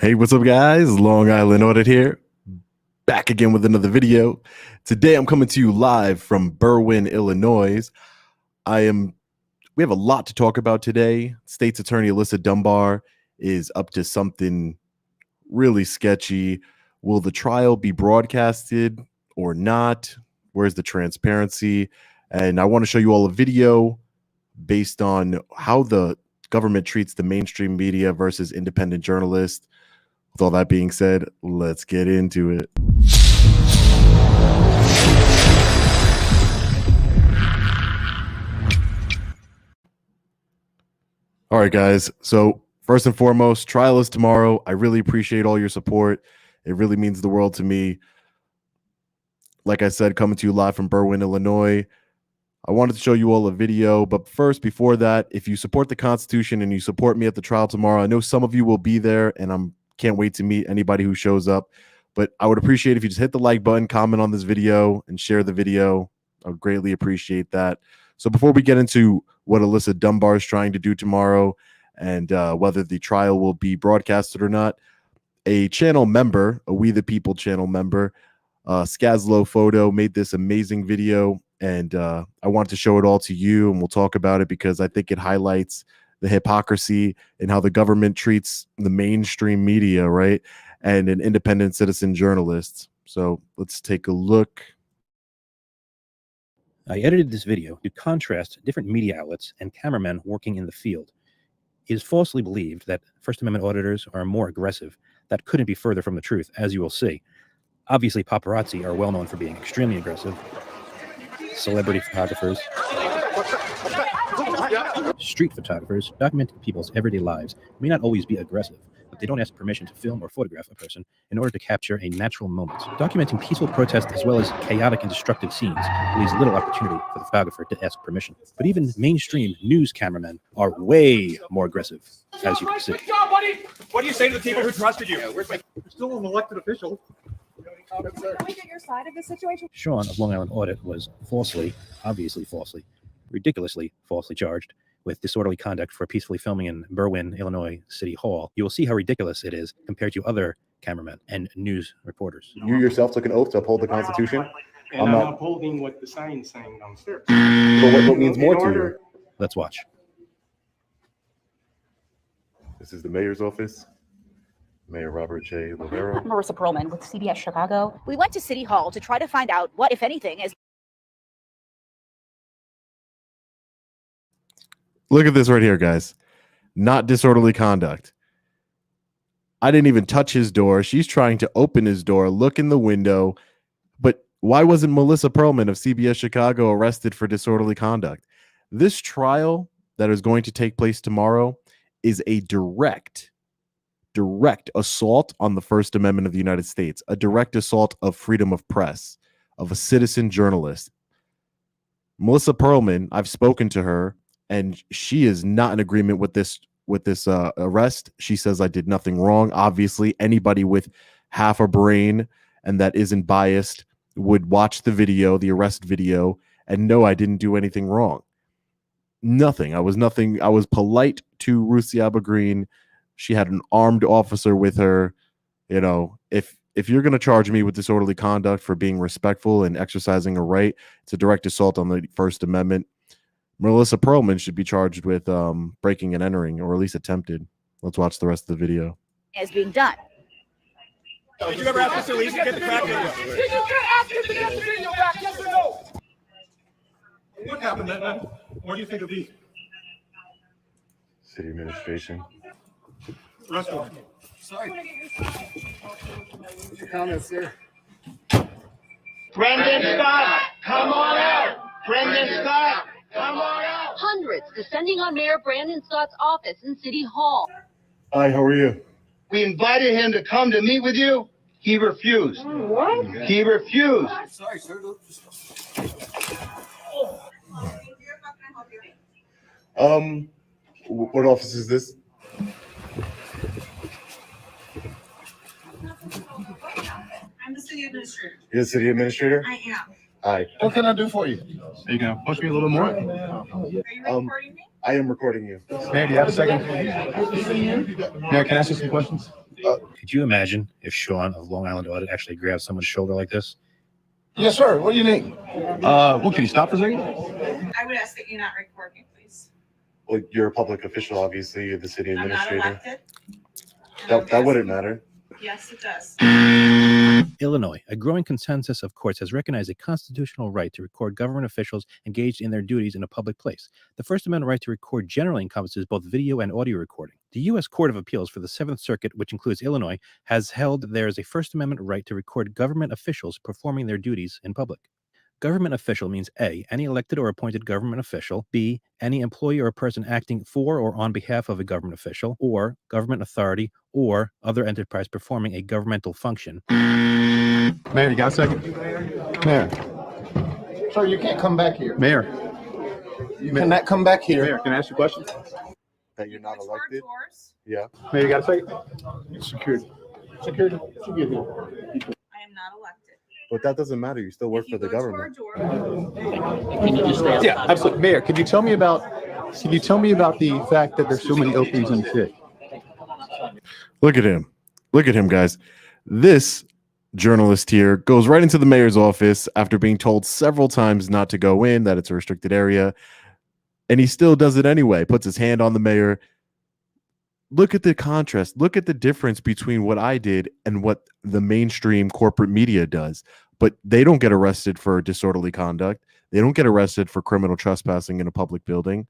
Hey, what's up, guys? Long Island Audit here, back again with another video. Today, I'm coming to you live from Berwyn, Illinois. We have a lot to talk about today. State's Attorney Alyssa Dunbar is up to something really sketchy. Will the trial be broadcasted or not? Where's the transparency? And I want to show you all a video based on how the government treats the mainstream media versus independent journalists. With all that being said, let's get into it. All right, guys. So first and foremost, trial is tomorrow. I really appreciate all your support. It really means the world to me. Like I said, coming to you live from Berwyn, Illinois. I wanted to show you all a video, but first, before that, if you support the Constitution and you support me at the trial tomorrow, I know some of you will be there, and can't wait to meet anybody who shows up. But I would appreciate if you just hit the like button, comment on this video, and share the video. I would greatly appreciate that. So before we get into what Alyssa Dunbar is trying to do tomorrow and whether the trial will be broadcasted or not, a channel member, a We the People channel member, Skazlow Photo, made this amazing video, and I wanted to show it all to you, and we'll talk about it because I think it highlights the hypocrisy and how the government treats the mainstream media, right, and an independent citizen journalist. So let's take a look. I edited this video to contrast different media outlets and cameramen working in the field. It is falsely believed that First Amendment auditors are more aggressive. That couldn't be further from the truth, as you will see. Obviously, paparazzi are well known for being extremely aggressive. Celebrity photographers, street photographers documenting people's everyday lives may not always be aggressive, but they don't ask permission to film or photograph a person in order to capture a natural moment. Documenting peaceful protests as well as chaotic and destructive scenes leaves little opportunity for the photographer to ask permission. But even mainstream news cameramen are way more aggressive, as you can see. Good job, buddy. What do you say to the people who trusted you? You're still an elected official. Can we get your side of the situation? Sean of Long Island Audit was obviously falsely, ridiculously falsely charged with disorderly conduct for peacefully filming in Berwyn, Illinois City Hall. You will see how ridiculous it is compared to other cameramen and news reporters. You yourself took an oath to uphold the Constitution? And I'm not upholding what the sign is saying downstairs. But what means more to you? Let's watch. This is the mayor's office. Mayor Robert J. Lavero. Marissa Perlman with CBS Chicago. We went to City Hall to try to find out what, if anything, is. Look at this right here, guys. Not disorderly conduct. I didn't even touch his door. She's trying to open his door, look in the window. But why wasn't Melissa Perlman of CBS Chicago arrested for disorderly conduct? This trial that is going to take place tomorrow is a direct assault on the First Amendment of the United States, a direct assault of freedom of press, of a citizen journalist. Melissa Perlman, I've spoken to her, and she is not in agreement with this arrest. She says I did nothing wrong. Obviously, anybody with half a brain and that isn't biased would watch the video, the arrest video, and know I didn't do anything wrong. Nothing. I was polite to Rusiaba Green. She had an armed officer with her. You know, if you're going to charge me with disorderly conduct for being respectful and exercising a right, it's a direct assault on the First Amendment. Melissa Perlman should be charged with breaking and entering, or at least attempted. Let's watch the rest of the video. Is being done. Did you ever ask Mr. Lees to get the crack video? Did you ask him to get the video back? Yes or no? What happened that night? What do you think of these? City administration. Restaurant. Sorry. What's your comments, sir? Brendan Scott, come on out! Brendan Scott, come on out! Hundreds descending on Mayor Brandon Scott's office in City Hall. Hi, how are you? We invited him to come to meet with you. He refused. What? He refused. Sorry, sir. What office is this? I'm the city administrator. You're the city administrator? I am. Hi. What can I do for you? Are you going to push me a little more? Are you recording me? I am recording you. Mayor, do you have a second? Mayor, can I ask you some questions? Could you imagine if Sean of Long Island Audit actually grabbed someone's shoulder like this? Yes, sir. What do you need? Well, can you stop for a second? I would ask that you not record me, please. Well, you're a public official, obviously. You're the city I'm not administrator. elected. That wouldn't matter. Yes, it does. Illinois, a growing consensus of courts has recognized a constitutional right to record government officials engaged in their duties in a public place. The First Amendment right to record generally encompasses both video and audio recording. The U.S. Court of Appeals for the Seventh Circuit, which includes Illinois, has held there is a First Amendment right to record government officials performing their duties in public. Government official means A, any elected or appointed government official, B, any employee or person acting for or on behalf of a government official, or government authority, or other enterprise performing a governmental function. Mayor, you got a second? Mayor. Sir, you can't come back here. Mayor. You cannot come back here. Mayor, can I ask you a question? That you're not Which were elected? yours? Yeah. Mayor, you got a second? Security. Security. You get here. I am not elected. But that doesn't matter. You still work If you for the go to our government. door, Yeah, absolutely. Mayor, could you tell me about the fact that there's so many openings in the city? Look at him. Look at him, guys. This journalist here goes right into the mayor's office after being told several times not to go in, that it's a restricted area. And he still does it anyway, puts his hand on the mayor. Look at the contrast. Look at the difference between what I did and what the mainstream corporate media does. But they don't get arrested for disorderly conduct. They don't get arrested for criminal trespassing in a public building.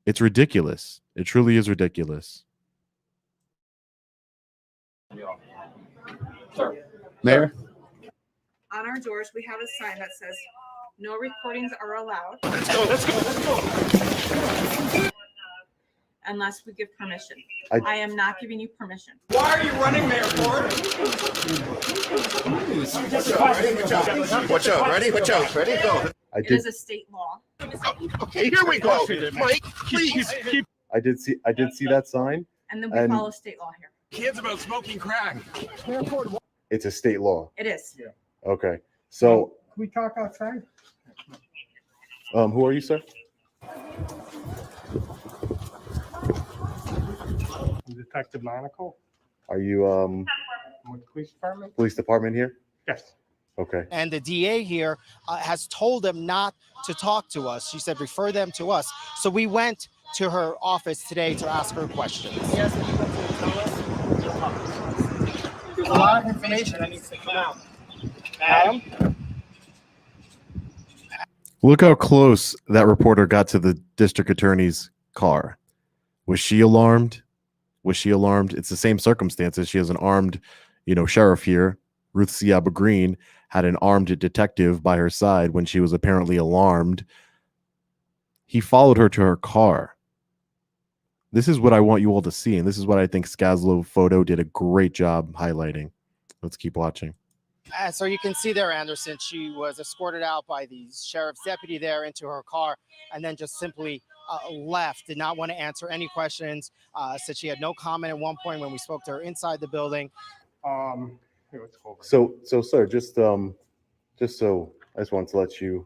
It's ridiculous. It truly is ridiculous. Mayor? on our doors, we have a sign that says, no recordings are allowed. Let's go. Unless we give permission. I am not giving you permission. Why are you running, Mayor Ford? Watch out, ready? Watch out, ready? Go. It is a state law. Okay, here we go. Mike, please. I did see that sign. And then we follow state law here. Kids about smoking crack. It's a state law. It is. Okay. So Can we talk outside? who are you, sir? Detective Monaco, Are you with the police department? police department here? Yes. Okay. And the DA here has told them not to talk to us. She said, refer them to us. So we went to her office today to ask her questions. Yes, you want to tell us? There's a lot of information that needs to come out. Adam? Look how close that reporter got to the district attorney's car. Was she alarmed? Was she alarmed? It's the same circumstances. She has an armed, sheriff here. Ruth Siaba Green had an armed detective by her side when she was apparently alarmed. He followed her to her car. This is what I want you all to see, and this is what I think Skazlo Photo did a great job highlighting. Let's keep watching. So you can see there, Anderson, she was escorted out by the sheriff's deputy there into her car and then just simply left, did not want to answer any questions, said she had no comment at one point when we spoke to her inside the building. Here, let's go over. So sir, just so I just wanted to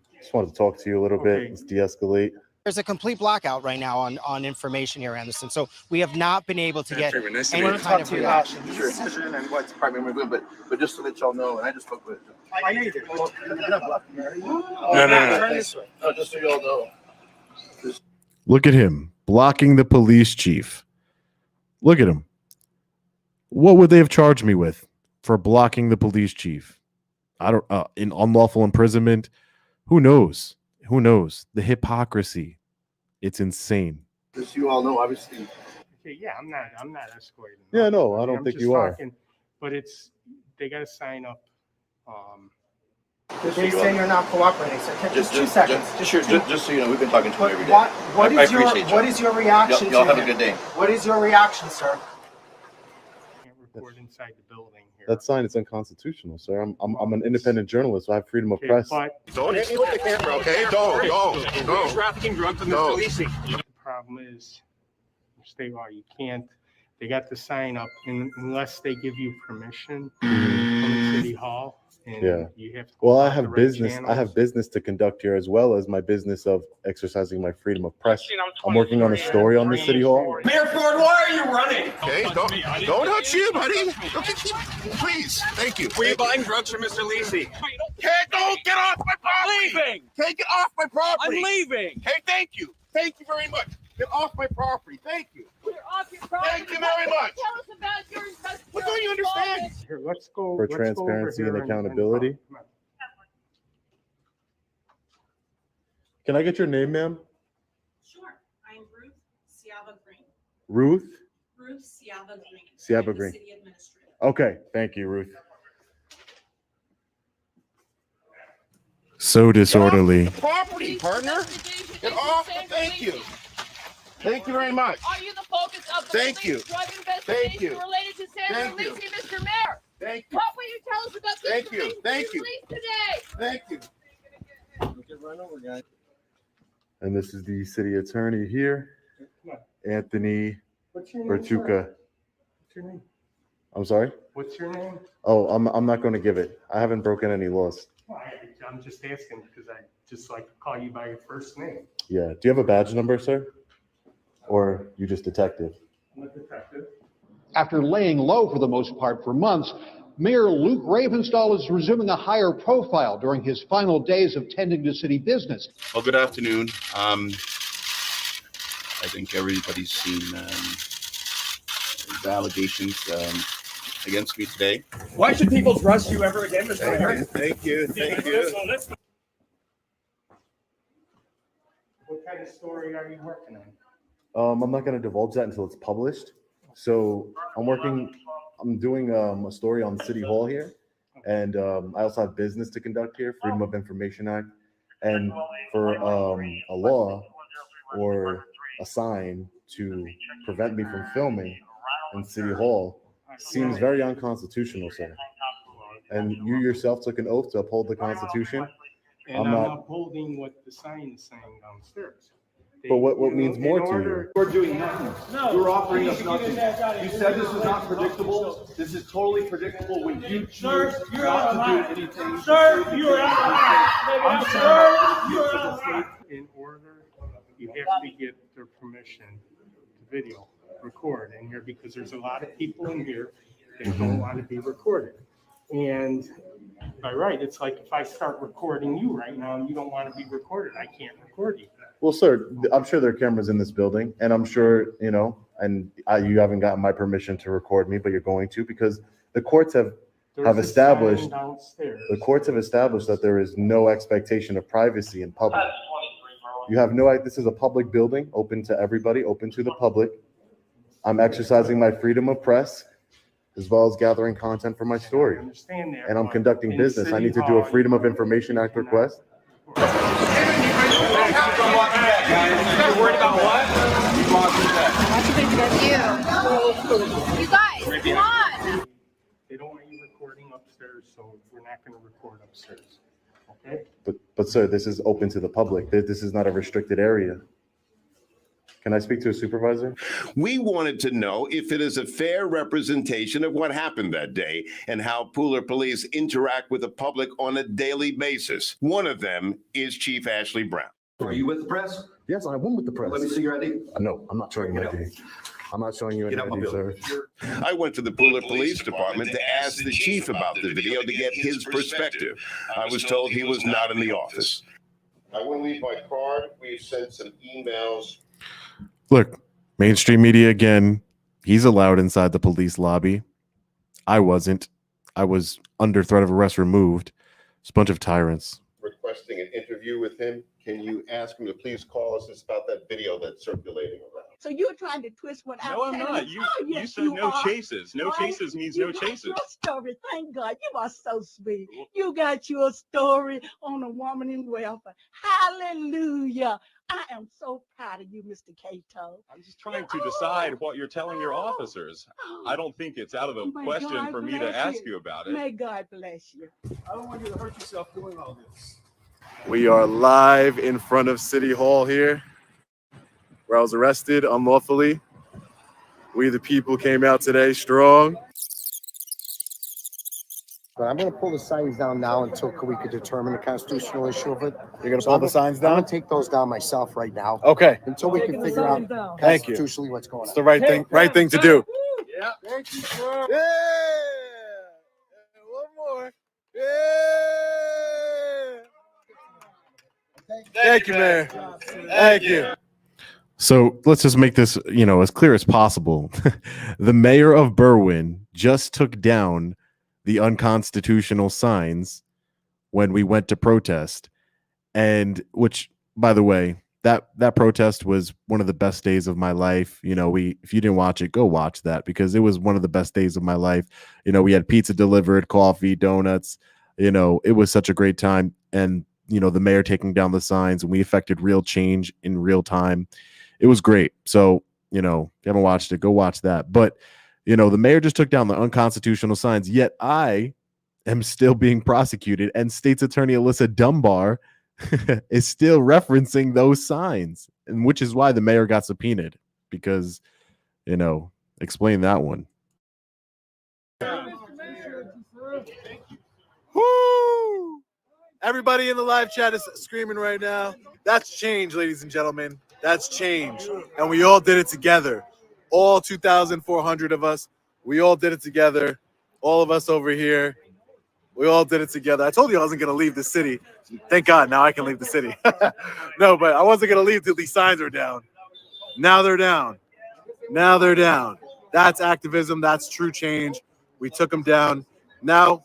talk to you a little bit. Okay. Let's de-escalate. There's a complete blackout right now on information here, Anderson. So we have not been able to get any kind of reaction. Sure, and what department we're with, but just to let y'all know, and I just spoke with. I know you did. No. No, just so y'all know. Look at him blocking the police chief. Look at him. What would they have charged me with for blocking the police chief? I don't in unlawful imprisonment. Who knows? Who knows? The hypocrisy. It's insane. Just you all know, obviously. Okay, yeah, I'm not escorting. Yeah, no, I don't I'm think just you are. talking, but they got to sign up. They say you're not cooperating, so just 2 seconds. Just so you know, we've been talking to him every day. What is your reaction to y'all have a him? good day. What is your reaction, sir? Can't record inside the building here. That sign is unconstitutional, sir. I'm an independent journalist, so I have freedom of Okay, press. but Don't hit me with the camera, okay? Don't. Trafficking drugs in the No. policing. the problem is, state law, you can't. They got to sign up unless they give you permission from the city hall. And Yeah. you have to go Well, I out the have right business. I channels. have business to conduct here, as well as my business of exercising my freedom of press. I'm working on a story on the city hall. Mayor Ford, why are you running? Okay, don't touch you, buddy. Please, thank you. Were you buying drugs from Mr. Lisi? Don't get off my property. I'm leaving. Take it off my property. I'm leaving. Hey, thank you. Thank you very much. Get off my property. Thank you. You're off your property. Thank you very much. Tell us about your investigation. What don't you understand? Here, let's go. For let's go transparency over and here accountability. come on. Can I get your name, ma'am? Sure. I'm Ruth Ciaba Green. Ruth? Ruth Ciaba Green. Ciaba I'm the Green. City administrator. Okay, thank you, Ruth. So disorderly. Property, partner. Get off. Thank you. Thank you very much. Are you the focus of the Thank police you. drug Thank investigation you. related to San Thank you. Luis, Mr. Mayor? Thank you. What will you tell us about this Thank you. police Thank you. release today? Thank you. And this is the city attorney here, Come Anthony What's your name? Bertuca. sir? What's your name? I'm sorry? What's your name? Oh, I'm not going to give it. I haven't broken any laws. Well, I'm just asking because I just like to call you by your first name. Yeah. Do you have a badge number, sir? Or you just detective? I'm a detective. After laying low for the most part for months, Mayor Luke Ravenstahl is resuming a higher profile during his final days of tending to city business. Well, good afternoon. I think everybody's seen the allegations against me today. Why should people trust you ever again, Mr. Mayor? Thank you. Thank you. What kind of story are you working on? I'm not going to divulge that until it's published. So I'm doing a story on City Hall here. And I also have business to conduct here, Freedom of Information Act. And for a law or a sign to prevent me from filming in City Hall seems very unconstitutional, sir. And you yourself took an oath to uphold the Constitution. And I'm upholding what the sign is saying downstairs. But what means more to you? We're doing nothing. You're offering us nothing. You said this was not predictable. This is totally predictable when you choose not to do anything. Sir, you are out of line. In order, you have to get their permission to video record in here because there's a lot of people in here that don't want to be recorded. And by right, it's like if I start recording you right now and you don't want to be recorded, I can't record you. Well, sir, I'm sure there are cameras in this building, and I'm sure, you haven't gotten my permission to record me, but you're going to because the courts have established that there is no expectation of privacy in public. You have this is a public building, open to everybody, open to the public. I'm exercising my freedom of press as well as gathering content for my story. I understand that. And I'm but conducting in business. I City need to do Hall, a Freedom of Information Act request. You're worried about what? You guys, come on. They don't want you recording upstairs, so we're not going to record upstairs. Okay? But sir, this is open to the public. This is not a restricted area. Can I speak to a supervisor? We wanted to know if it is a fair representation of what happened that day and how Pooler police interact with the public on a daily basis. One of them is Chief Ashley Brown. Are you with the press? Yes, I am with the press. Let me see your ID. No, I'm not showing you ID. I'm not showing you any ID, sir. I went to the Pooler Police Department to ask the chief about the video to get his perspective. I was told he was not in the office. I want to leave my card. We've sent some emails. Look, mainstream media again, he's allowed inside the police lobby. I wasn't. I was under threat of arrest removed. It's a bunch of tyrants. Requesting an interview with him. Can you ask him to please call us? It's about that video that's circulating around. So you're trying to twist what I'm saying? No, I'm not. You said no chases. No chases means no chases. Your story. Thank God. You are so sweet. You got your story on a woman in welfare. Hallelujah. I am so proud of you, Mr. Cato. I'm just trying to decide what you're telling your officers. I don't think it's out of the question for me to ask you about it. May God bless you. I don't want you to hurt yourself doing all this. We are live in front of City Hall here, where I was arrested unlawfully. We the people came out today strong. But I'm going to pull the signs down now until we could determine the constitutional issue of it. You're going to pull the signs down? I'm going to take those down myself right now. Okay. Until we can figure out Thank you. constitutionally what's going on. It's the right thing to do. Yeah. Thank you, sir. Yeah. And one more. Yeah. Thank you, Mayor. Thank you. So let's just make this, as clear as possible. The mayor of Berwyn just took down the unconstitutional signs when we went to protest, and which, by the way, that protest was one of the best days of my life. If you didn't watch it, go watch that, because it was one of the best days of my life. We had pizza delivered, coffee, donuts. It was such a great time, and the mayor taking down the signs, and we affected real change in real time. It was great. So, if you haven't watched it, go watch that. But, the mayor just took down the unconstitutional signs, yet I am still being prosecuted, and State's Attorney Alyssa Dunbar is still referencing those signs, and which is why the mayor got subpoenaed, because, explain that one. Woo! Everybody in the live chat is screaming right now. That's change, ladies and gentlemen. That's change. And we all did it together. All 2,400 of us. We all did it together. All of us over here. We all did it together. I told you I wasn't going to leave the city. Thank God, now I can leave the city. No, but I wasn't going to leave till these signs are down. Now they're down. Now they're down. That's activism. That's true change. We took them down. Now,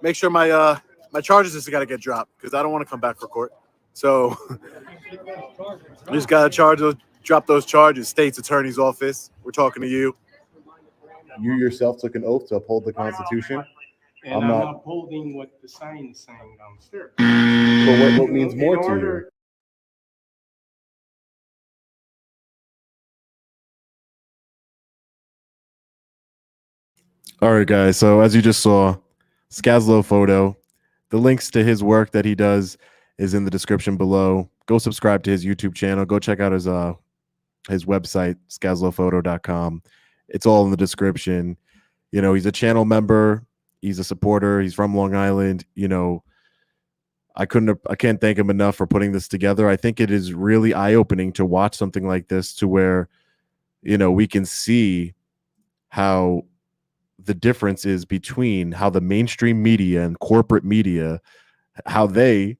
make sure my charges just got to get dropped, because I don't want to come back for court. So I just got to drop those charges. State's Attorney's Office, we're talking to you. You yourself took an oath to uphold the Constitution. And I'm upholding what the sign is saying downstairs. So what means more to you? All right, guys. So as you just saw, Skazlo photo. The links to his work that he does is in the description below. Go subscribe to his YouTube channel. Go check out his website, skazlophoto.com. It's all in the description. He's a channel member. He's a supporter. He's from Long Island. I can't thank him enough for putting this together. I think it is really eye-opening to watch something like this, to where, we can see how the difference is between how the mainstream media and corporate media, how they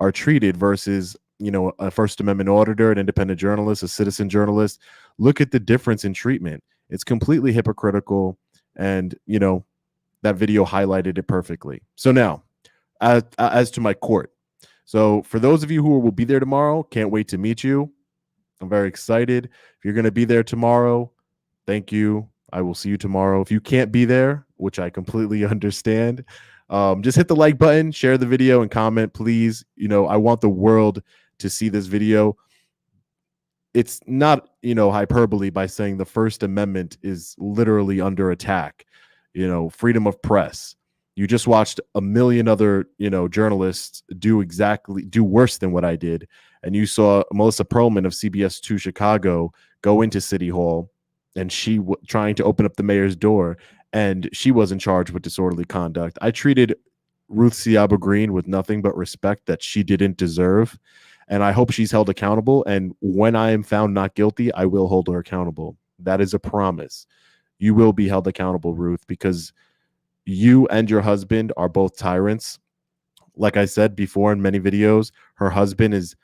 are treated versus, a First Amendment auditor, an independent journalist, a citizen journalist. Look at the difference in treatment. It's completely hypocritical. And, that video highlighted it perfectly. So now, as to my court. So for those of you who will be there tomorrow, can't wait to meet you. I'm very excited. If you're going to be there tomorrow, thank you. I will see you tomorrow. If you can't be there, which I completely understand, just hit the like button, share the video, and comment, please. I want the world to see this video. It's not, hyperbole by saying the First Amendment is literally under attack. Freedom of press. You just watched a million other, journalists do worse than what I did. And you saw Melissa Perlman of CBS 2 Chicago go into City Hall, and she trying to open up the mayor's door, and she wasn't charged with disorderly conduct. I treated Ruth Siaba Green with nothing but respect that she didn't deserve, and I hope she's held accountable. And when I am found not guilty, I will hold her accountable. That is a promise. You will be held accountable, Ruth, because you and your husband are both tyrants. Like I said before in many videos, her husband is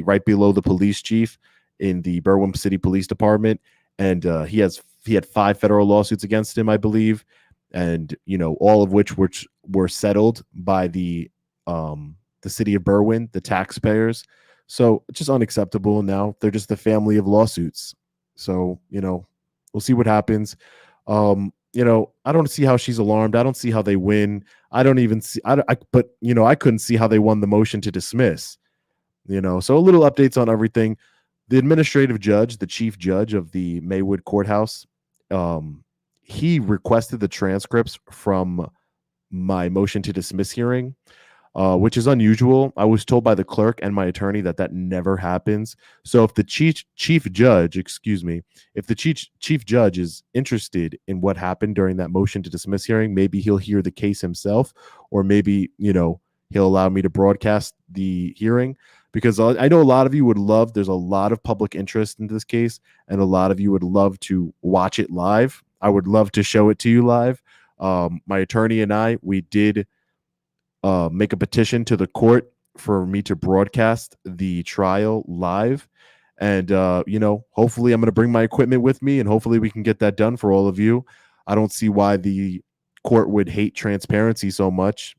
right below the police chief in the Berwyn City Police Department. And he had 5 federal lawsuits against him, I believe, and all of which were settled by the city of Berwyn, the taxpayers. So it's just unacceptable. Now they're just the family of lawsuits. So we'll see what happens. I don't see how she's alarmed. I don't see how they win. I don't even see. But I couldn't see how they won the motion to dismiss. So a little updates on everything. The administrative judge, the chief judge of the Maywood Courthouse, he requested the transcripts from my motion to dismiss hearing, which is unusual. I was told by the clerk and my attorney that never happens. So if the chief judge is interested in what happened during that motion to dismiss hearing, maybe he'll hear the case himself, or maybe, he'll allow me to broadcast the hearing. Because I know a lot of you would love, there's a lot of public interest in this case, and a lot of you would love to watch it live. I would love to show it to you live. My attorney and I, we did make a petition to the court for me to broadcast the trial live. And, hopefully I'm going to bring my equipment with me, and hopefully we can get that done for all of you. I don't see why the court would hate transparency so much.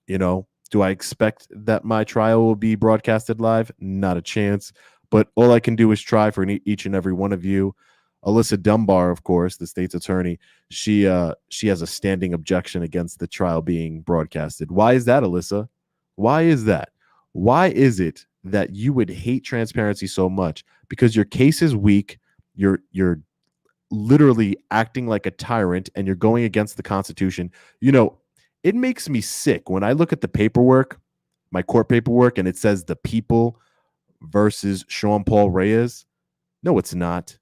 Do I expect that my trial will be broadcasted live? Not a chance. But all I can do is try for each and every one of you. Alyssa Dunbar, of course, the state's attorney, she has a standing objection against the trial being broadcasted. Why is that, Alyssa? Why is that? Why is it that you would hate transparency so much? Because your case is weak. You're literally acting like a tyrant, and you're going against the Constitution. It makes me sick when I look at the paperwork, my court paperwork, and it says the people versus Sean Paul Reyes. No, it's not.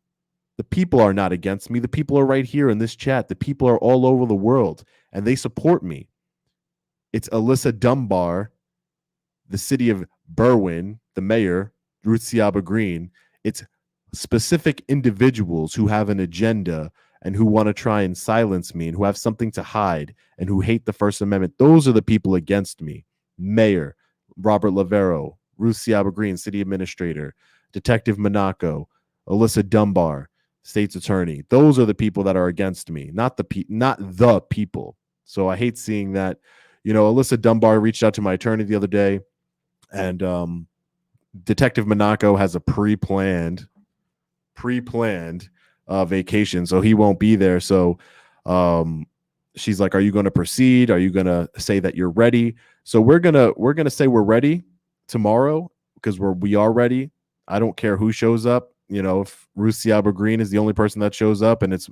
The people are not against me. The people are right here in this chat. The people are all over the world, and they support me. It's Alyssa Dunbar, the city of Berwyn, the mayor, Ruth Seaba Green. It's specific individuals who have an agenda and who want to try and silence me and who have something to hide and who hate the First Amendment. Those are the people against me. Mayor Robert Lavero, Ruth Seaba Green, city administrator, Detective Monaco, Alyssa Dunbar, state's attorney. Those are the people that are against me, not the people. So I hate seeing that. Alyssa Dunbar reached out to my attorney the other day, and Detective Monaco has a pre-planned vacation, so he won't be there. So she's like, are you going to proceed? Are you going to say that you're ready? So we're gonna say we're ready tomorrow, because we are ready. I don't care who shows up. If Ruth Seaba Green is the only person that shows up, and it's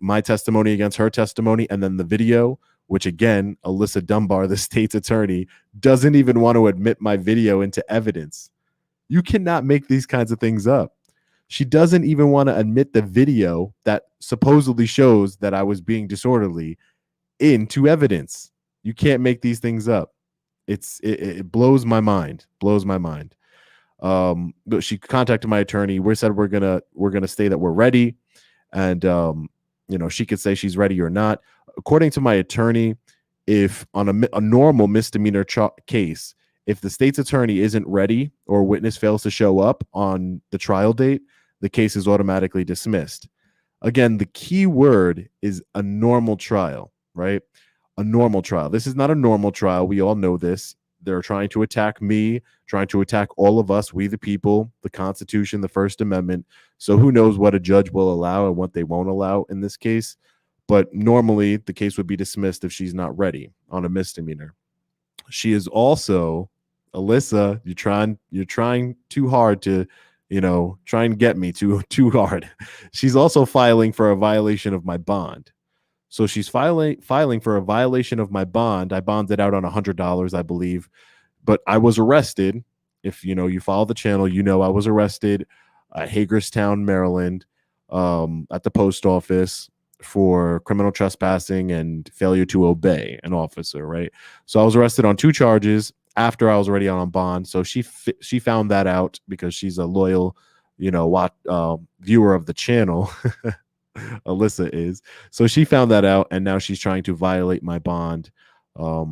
my testimony against her testimony, and then the video, which again, Alyssa Dunbar, the state's attorney, doesn't even want to admit my video into evidence. You cannot make these kinds of things up. She doesn't even want to admit the video that supposedly shows that I was being disorderly into evidence. You can't make these things up. It blows my mind. But she contacted my attorney. We said we're gonna say that we're ready, and she could say she's ready or not. According to my attorney, if on a normal misdemeanor case, if the state's attorney isn't ready or a witness fails to show up on the trial date, the case is automatically dismissed. Again, the key word is a normal trial, right? A normal trial. This is not a normal trial. We all know this. They're trying to attack me, trying to attack all of us, we the people, the Constitution, the First Amendment. So who knows what a judge will allow and what they won't allow in this case. But normally the case would be dismissed if she's not ready on a misdemeanor. She is also, Alyssa, you're trying too hard to, try and get me too hard. She's also filing for a violation of my bond. So she's filing for a violation of my bond. I bonded out on $100, I believe, but I was arrested. If you follow the channel, I was arrested at Hagerstown, Maryland, at the post office for criminal trespassing and failure to obey an officer. Right. So I was arrested on 2 charges after I was already on bond. So she found that out because she's a loyal, viewer of the channel. Alyssa is. So she found that out, and now she's trying to violate my bond. I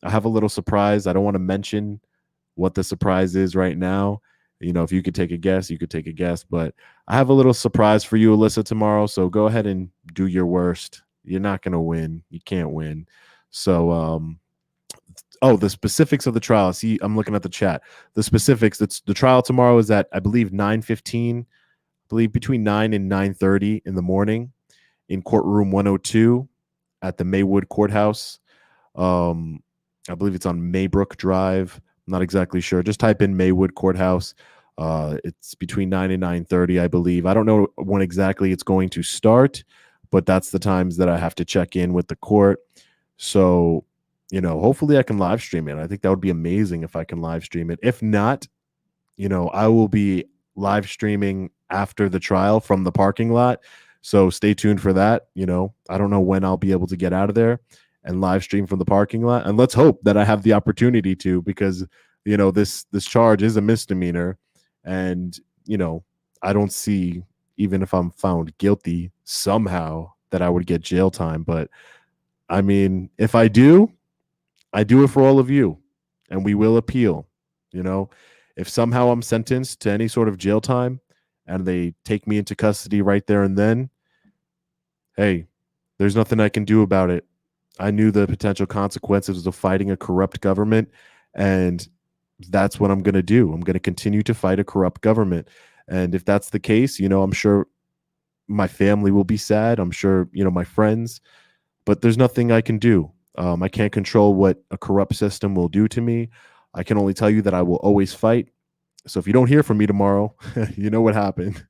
have a little surprise. I don't want to mention what the surprise is right now. If you could take a guess, you could take a guess. But I have a little surprise for you, Alyssa, tomorrow. So go ahead and do your worst. You're not going to win. You can't win. So, the specifics of the trial. See, I'm looking at the chat. The specifics. The trial tomorrow is at, I believe, 9:15. Believe between 9 and 9:30 in the morning in courtroom 102 at the Maywood Courthouse. I believe it's on Maybrook Drive. I'm not exactly sure. Just type in Maywood Courthouse. It's between 9 and 9:30, I believe. I don't know when exactly it's going to start, but that's the times that I have to check in with the court. So, hopefully I can live stream it. I think that would be amazing if I can live stream it. If not, I will be live streaming after the trial from the parking lot. So stay tuned for that. I don't know when I'll be able to get out of there and live stream from the parking lot. And let's hope that I have the opportunity to, because, this charge is a misdemeanor. And, I don't see, even if I'm found guilty, somehow that I would get jail time. But I mean, if I do, I do it for all of you, and we will appeal. You know, if somehow I'm sentenced to any sort of jail time and they take me into custody right there and then, hey, there's nothing I can do about it. I knew the potential consequences of fighting a corrupt government, and that's what I'm going to do. I'm going to continue to fight a corrupt government. And if that's the case, you know, I'm sure my family will be sad. I'm sure, you know, my friends, but there's nothing I can do. I can't control what a corrupt system will do to me. I can only tell you that I will always fight. So if you don't hear from me tomorrow, you know what happened.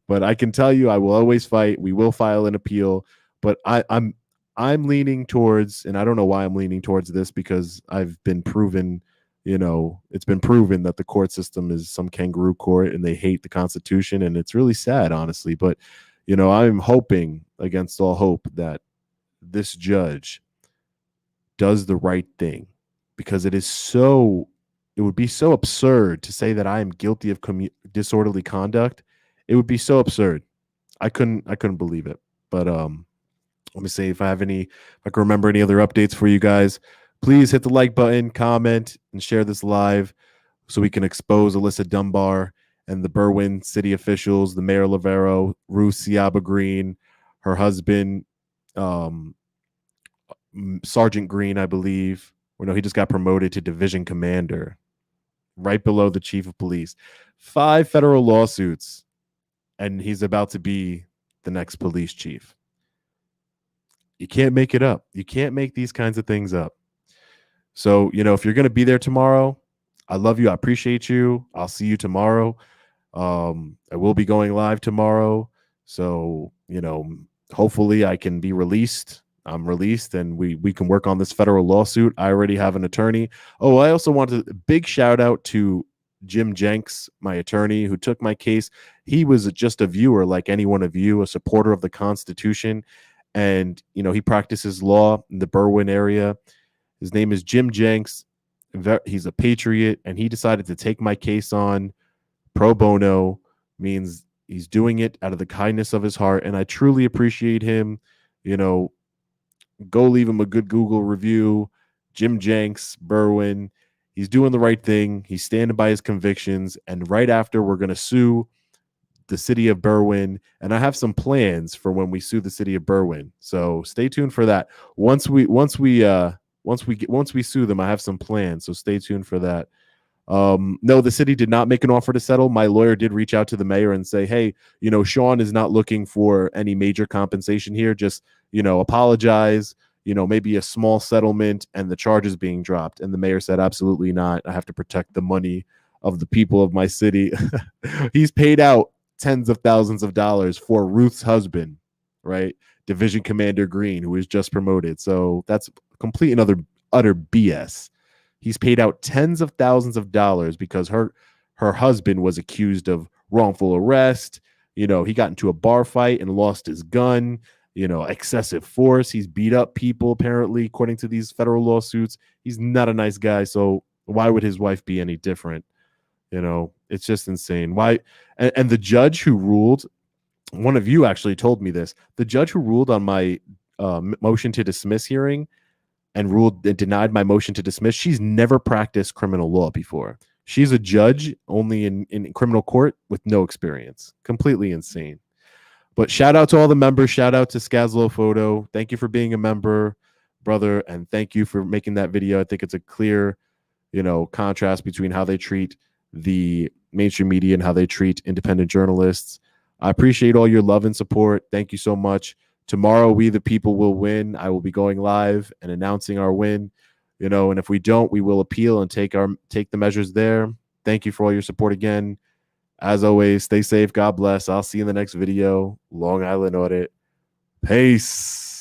But I can tell you I will always fight. We will file an appeal. But I'm leaning towards, and I don't know why I'm leaning towards this, because I've been proven, you know, it's been proven that the court system is some kangaroo court and they hate the Constitution. And it's really sad, honestly. But, you know, I'm hoping against all hope that this judge does the right thing, because it would be so absurd to say that I am guilty of disorderly conduct. It would be so absurd. I couldn't believe it. But let me see if I can remember any other updates for you guys. Please hit the like button, comment, and share this live so we can expose Alyssa Dunbar and the Berwyn city officials, the Mayor Lavero, Ruth Ciaba Green, her husband, Sergeant Green, I believe. Or no, he just got promoted to division commander, right below the chief of police. 5 federal lawsuits, and he's about to be the next police chief. You can't make it up. You can't make these kinds of things up. So, you know, if you're going to be there tomorrow, I love you. I appreciate you. I'll see you tomorrow. I will be going live tomorrow. So, you know, hopefully I can be released. I'm released and we can work on this federal lawsuit. I already have an attorney. Oh, I also want a big shout out to Jim Jenks, my attorney, who took my case. He was just a viewer like any one of you, a supporter of the Constitution. And, you know, he practices law in the Berwyn area. His name is Jim Jenks. He's a patriot, and he decided to take my case on pro bono, means he's doing it out of the kindness of his heart. And I truly appreciate him. You know, go leave him a good Google review. Jim Jenks, Berwyn. He's doing the right thing. He's standing by his convictions. And right after, we're going to sue the city of Berwyn. And I have some plans for when we sue the city of Berwyn. So stay tuned for that. Once we sue them, I have some plans. So stay tuned for that. No, the city did not make an offer to settle. My lawyer did reach out to the mayor and say, hey, you know, Sean is not looking for any major compensation here. Just, you know, apologize, you know, maybe a small settlement and the charges being dropped. And the mayor said, absolutely not. I have to protect the money of the people of my city. He's paid out tens of thousands of dollars for Ruth's husband, right? Division Commander Green, who is just promoted. So that's complete and utter BS. He's paid out tens of thousands of dollars because her husband was accused of wrongful arrest. You know, he got into a bar fight and lost his gun, you know, excessive force. He's beat up people, apparently, according to these federal lawsuits. He's not a nice guy. So why would his wife be any different? You know, it's just insane. Why? And the judge who ruled, one of you actually told me this, the judge who ruled on my motion to dismiss hearing and denied my motion to dismiss, she's never practiced criminal law before. She's a judge only in criminal court with no experience. Completely insane. But shout out to all the members. Shout out to Skazlo Photo. Thank you for being a member, brother, and thank you for making that video. I think it's a clear, you know, contrast between how they treat the mainstream media and how they treat independent journalists. I appreciate all your love and support. Thank you so much. Tomorrow, we the people will win. I will be going live and announcing our win. You know, and if we don't, we will appeal and take the measures there. Thank you for all your support again. As always, stay safe. God bless. I'll see you in the next video. Long Island Audit. Peace.